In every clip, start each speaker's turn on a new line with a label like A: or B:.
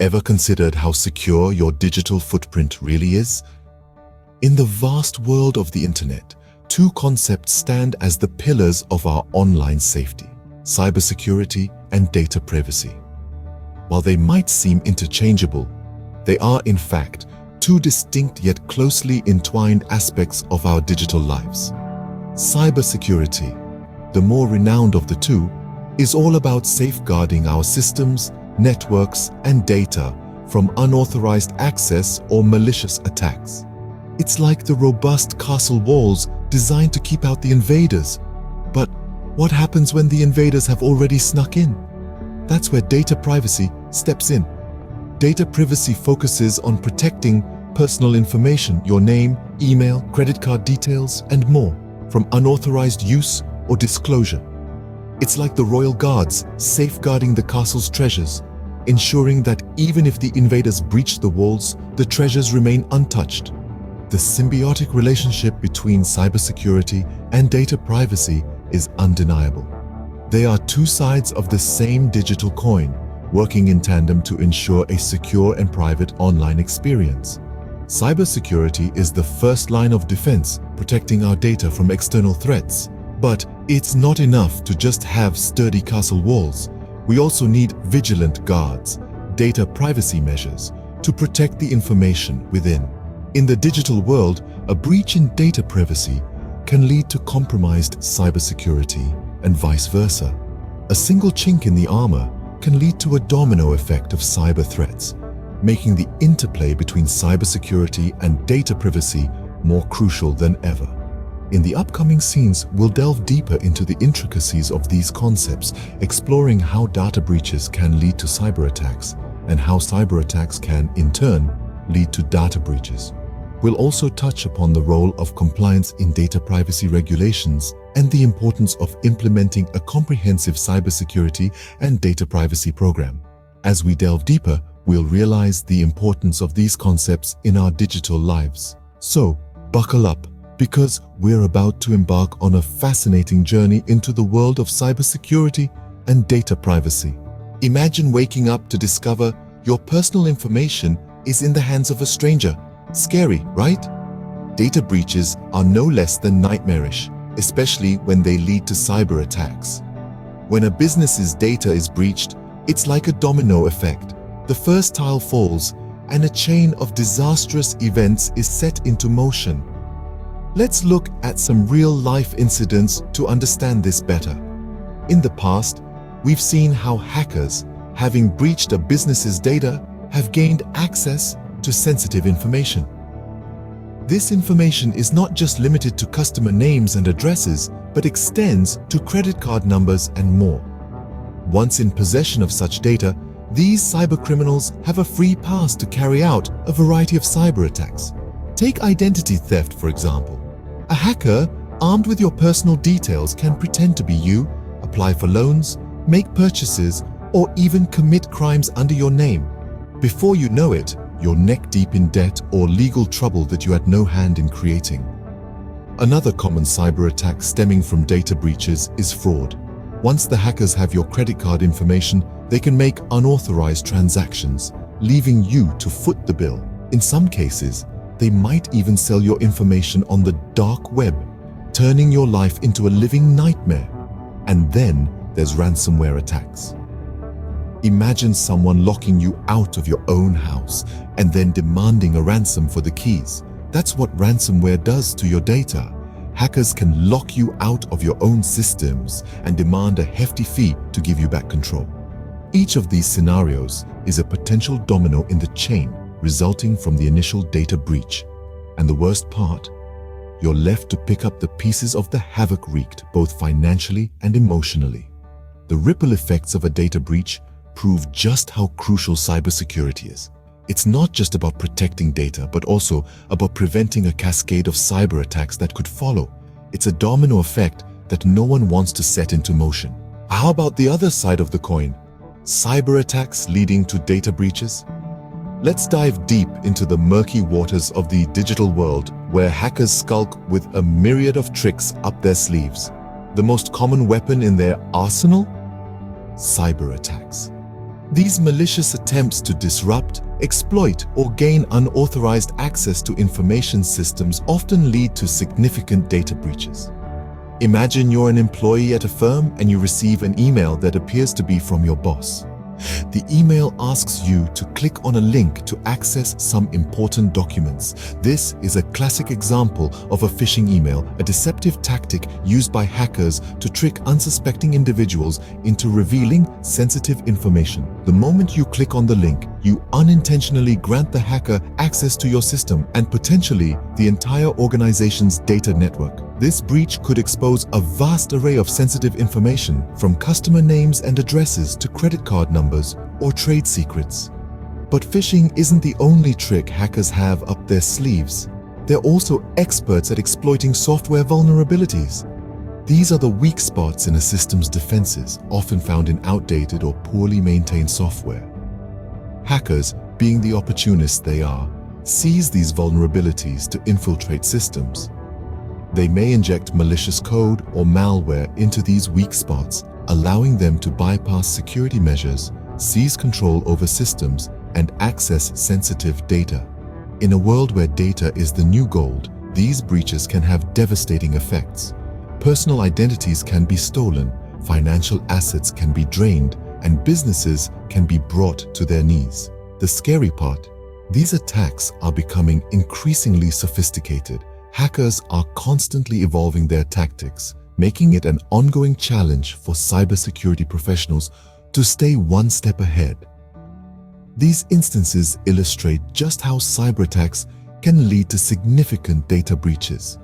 A: Ever considered how secure your digital footprint really is? In the vast world of the internet, two concepts stand as the pillars of our online safety: cybersecurity and data privacy. While they might seem interchangeable, they are in fact two distinct yet closely entwined aspects of our digital lives. Cybersecurity, the more renowned of the two, is all about safeguarding our systems, networks, and data from unauthorized access or malicious attacks. It's like the robust castle walls designed to keep out the invaders. But what happens when the invaders have already snuck in? That's where data privacy steps in. Data privacy focuses on protecting personal information, your name, email, credit card details, and more, from unauthorized use or disclosure. It's like the royal guards safeguarding the castle's treasures, ensuring that even if the invaders breach the walls, the treasures remain untouched. The symbiotic relationship between cybersecurity and data privacy is undeniable. They are two sides of the same digital coin, working in tandem to ensure a secure and private online experience. Cybersecurity is the first line of defense, protecting our data from external threats. But it's not enough to just have sturdy castle walls. We also need vigilant guards, data privacy measures, to protect the information within. In the digital world, a breach in data privacy can lead to compromised cybersecurity and vice versa. A single chink in the armor can lead to a domino effect of cyber threats, making the interplay between cybersecurity and data privacy more crucial than ever. In the upcoming scenes, we'll delve deeper into the intricacies of these concepts, exploring how data breaches can lead to cyber attacks and how cyber attacks can, in turn, lead to data breaches. We'll also touch upon the role of compliance in data privacy regulations and the importance of implementing a comprehensive cybersecurity and data privacy program. As we delve deeper, we'll realize the importance of these concepts in our digital lives. So, buckle up, because we're about to embark on a fascinating journey into the world of cybersecurity and data privacy. Imagine waking up to discover your personal information is in the hands of a stranger. Scary, right? Data breaches are no less than nightmarish, especially when they lead to cyber attacks. When a business's data is breached, it's like a domino effect. The first tile falls, and a chain of disastrous events is set into motion. Let's look at some real-life incidents to understand this better. In the past, we've seen how hackers, having breached a business's data, have gained access to sensitive information. This information is not just limited to customer names and addresses, but extends to credit card numbers and more. Once in possession of such data, these cybercriminals have a free pass to carry out a variety of cyber attacks. Take identity theft, for example. A hacker, armed with your personal details, can pretend to be you, apply for loans, make purchases, or even commit crimes under your name. Before you know it, you're neck deep in debt or legal trouble that you had no hand in creating. Another common cyber attack stemming from data breaches is fraud. Once the hackers have your credit card information, they can make unauthorized transactions, leaving you to foot the bill. In some cases, they might even sell your information on the dark web, turning your life into a living nightmare. And then there's ransomware attacks. Imagine someone locking you out of your own house and then demanding a ransom for the keys. That's what ransomware does to your data. Hackers can lock you out of your own systems and demand a hefty fee to give you back control. Each of these scenarios is a potential domino in the chain, resulting from the initial data breach. And the worst part, you're left to pick up the pieces of the havoc wreaked both financially and emotionally. The ripple effects of a data breach prove just how crucial cybersecurity is. It's not just about protecting data, but also about preventing a cascade of cyber attacks that could follow. It's a domino effect that no one wants to set into motion. How about the other side of the coin? Cyber attacks leading to data breaches? Let's dive deep into the murky waters of the digital world, where hackers skulk with a myriad of tricks up their sleeves. The most common weapon in their arsenal? Cyber attacks. These malicious attempts to disrupt, exploit, or gain unauthorized access to information systems often lead to significant data breaches. Imagine you're an employee at a firm and you receive an email that appears to be from your boss. The email asks you to click on a link to access some important documents. This is a classic example of a phishing email, a deceptive tactic used by hackers to trick unsuspecting individuals into revealing sensitive information. The moment you click on the link, you unintentionally grant the hacker access to your system and potentially the entire organization's data network. This breach could expose a vast array of sensitive information, from customer names and addresses to credit card numbers or trade secrets. But phishing isn't the only trick hackers have up their sleeves. They're also experts at exploiting software vulnerabilities. These are the weak spots in a system's defenses, often found in outdated or poorly maintained software. Hackers, being the opportunists they are, seize these vulnerabilities to infiltrate systems. They may inject malicious code or malware into these weak spots, allowing them to bypass security measures, seize control over systems, and access sensitive data. In a world where data is the new gold, these breaches can have devastating effects. Personal identities can be stolen, financial assets can be drained, and businesses can be brought to their knees. The scary part, these attacks are becoming increasingly sophisticated. Hackers are constantly evolving their tactics, making it an ongoing challenge for cybersecurity professionals to stay one step ahead. These instances illustrate just how cyber attacks can lead to significant data breaches.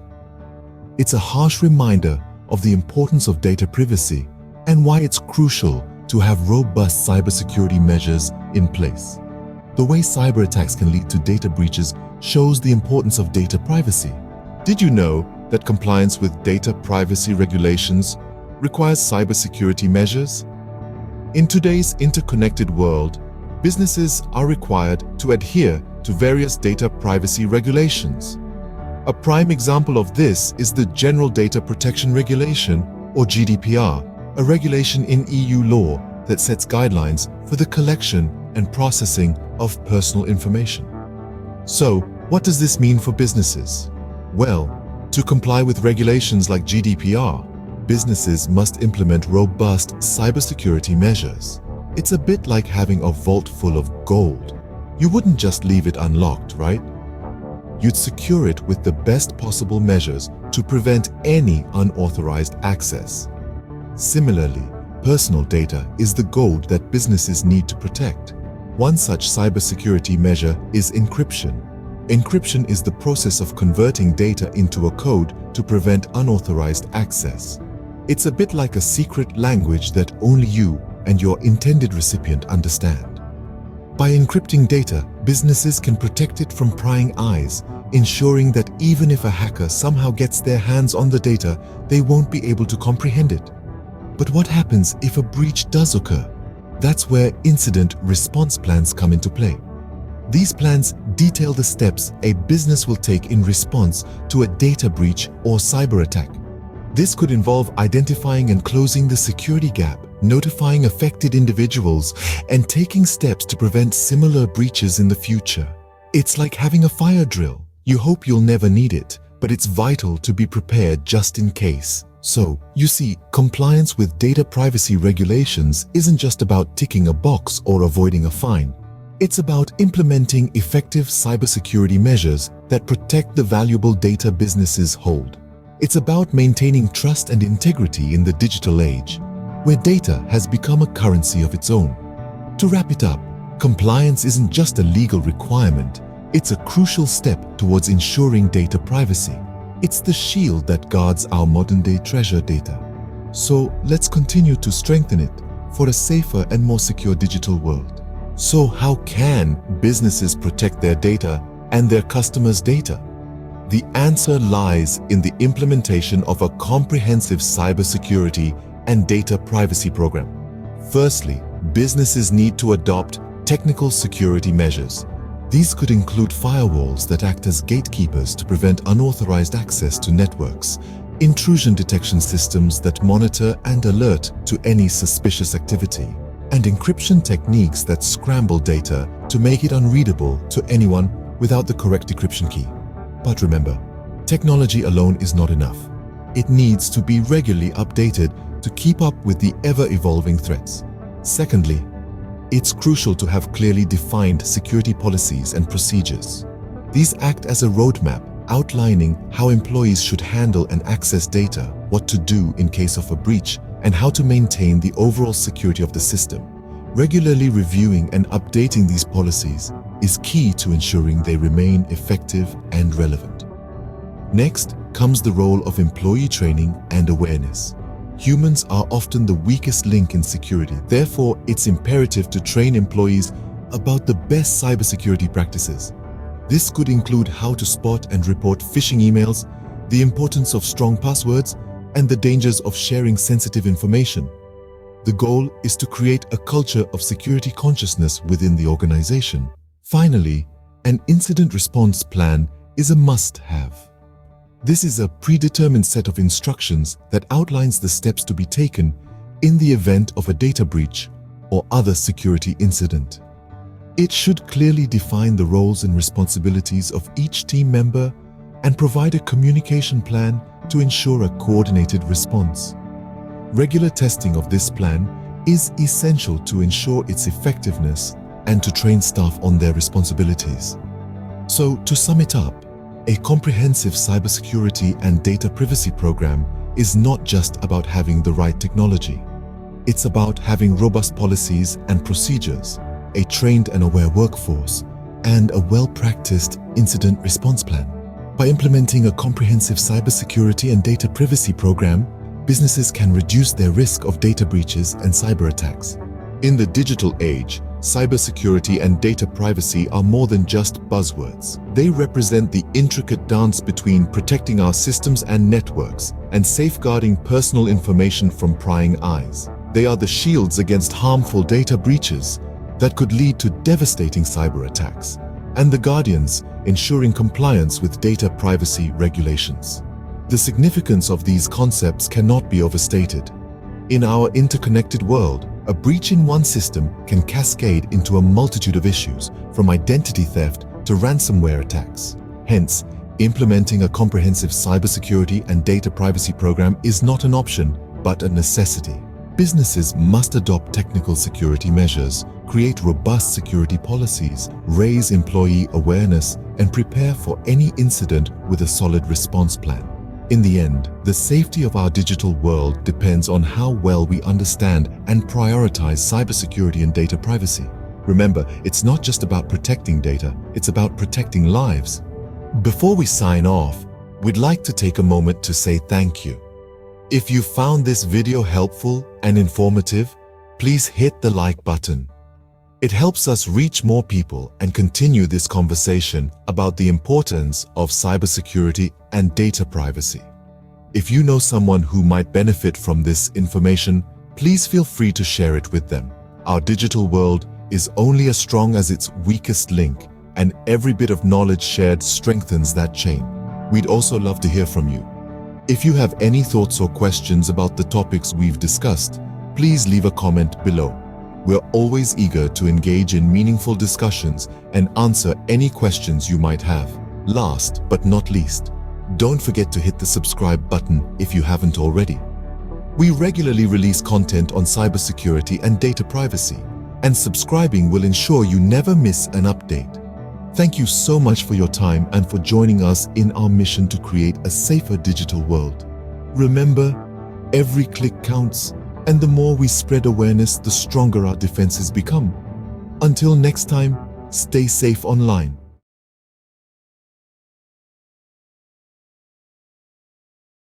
A: It's a harsh reminder of the importance of data privacy and why it's crucial to have robust cybersecurity measures in place. The way cyber attacks can lead to data breaches shows the importance of data privacy. Did you know that compliance with data privacy regulations requires cybersecurity measures? In today's interconnected world, businesses are required to adhere to various data privacy regulations. A prime example of this is the General Data Protection Regulation, or GDPR, a regulation in EU law that sets guidelines for the collection and processing of personal information. So, what does this mean for businesses? Well, to comply with regulations like GDPR, businesses must implement robust cybersecurity measures. It's a bit like having a vault full of gold. You wouldn't just leave it unlocked, right? You'd secure it with the best possible measures to prevent any unauthorized access. Similarly, personal data is the gold that businesses need to protect. One such cybersecurity measure is encryption. Encryption is the process of converting data into a code to prevent unauthorized access. It's a bit like a secret language that only you and your intended recipient understand. By encrypting data, businesses can protect it from prying eyes, ensuring that even if a hacker somehow gets their hands on the data, they won't be able to comprehend it. But what happens if a breach does occur? That's where incident response plans come into play. These plans detail the steps a business will take in response to a data breach or cyber attack. This could involve identifying and closing the security gap, notifying affected individuals, and taking steps to prevent similar breaches in the future. It's like having a fire drill. You hope you'll never need it, but it's vital to be prepared just in case. So, you see, compliance with data privacy regulations isn't just about ticking a box or avoiding a fine. It's about implementing effective cybersecurity measures that protect the valuable data businesses hold. It's about maintaining trust and integrity in the digital age, where data has become a currency of its own. To wrap it up, compliance isn't just a legal requirement, it's a crucial step towards ensuring data privacy. It's the shield that guards our modern-day treasure data. So let's continue to strengthen it for a safer and more secure digital world. So how can businesses protect their data and their customers' data? The answer lies in the implementation of a comprehensive cybersecurity and data privacy program. Firstly, businesses need to adopt technical security measures. These could include firewalls that act as gatekeepers to prevent unauthorized access to networks, intrusion detection systems that monitor and alert to any suspicious activity, and encryption techniques that scramble data to make it unreadable to anyone without the correct decryption key. But remember, technology alone is not enough. It needs to be regularly updated to keep up with the ever-evolving threats. Secondly, it's crucial to have clearly defined security policies and procedures. These act as a roadmap outlining how employees should handle and access data, what to do in case of a breach, and how to maintain the overall security of the system. Regularly reviewing and updating these policies is key to ensuring they remain effective and relevant. Next comes the role of employee training and awareness. Humans are often the weakest link in security. Therefore, it's imperative to train employees about the best cybersecurity practices. This could include how to spot and report phishing emails, the importance of strong passwords, and the dangers of sharing sensitive information. The goal is to create a culture of security consciousness within the organization. Finally, an incident response plan is a must-have. This is a predetermined set of instructions that outlines the steps to be taken in the event of a data breach or other security incident. It should clearly define the roles and responsibilities of each team member and provide a communication plan to ensure a coordinated response. Regular testing of this plan is essential to ensure its effectiveness and to train staff on their responsibilities. So, to sum it up, a comprehensive cybersecurity and data privacy program is not just about having the right technology. It's about having robust policies and procedures, a trained and aware workforce, and a well-practiced incident response plan. By implementing a comprehensive cybersecurity and data privacy program, businesses can reduce their risk of data breaches and cyber attacks. In the digital age, cybersecurity and data privacy are more than just buzzwords. They represent the intricate dance between protecting our systems and networks and safeguarding personal information from prying eyes. They are the shields against harmful data breaches that could lead to devastating cyber attacks, and the guardians ensuring compliance with data privacy regulations. The significance of these concepts cannot be overstated. In our interconnected world, a breach in one system can cascade into a multitude of issues, from identity theft to ransomware attacks. Hence, implementing a comprehensive cybersecurity and data privacy program is not an option, but a necessity. Businesses must adopt technical security measures, create robust security policies, raise employee awareness, and prepare for any incident with a solid response plan. In the end, the safety of our digital world depends on how well we understand and prioritize cybersecurity and data privacy. Remember, it's not just about protecting data, it's about protecting lives. Before we sign off, we'd like to take a moment to say thank you. If you found this video helpful and informative, please hit the like button. It helps us reach more people and continue this conversation about the importance of cybersecurity and data privacy. If you know someone who might benefit from this information, please feel free to share it with them. Our digital world is only as strong as its weakest link, and every bit of knowledge shared strengthens that chain. We'd also love to hear from you. If you have any thoughts or questions about the topics we've discussed, please leave a comment below. We're always eager to engage in meaningful discussions and answer any questions you might have. Last but not least, don't forget to hit the subscribe button if you haven't already. We regularly release content on cybersecurity and data privacy, and subscribing will ensure you never miss an update. Thank you so much for your time and for joining us in our mission to create a safer digital world. Remember, every click counts, and the more we spread awareness, the stronger our defenses become. Until next time, stay safe online.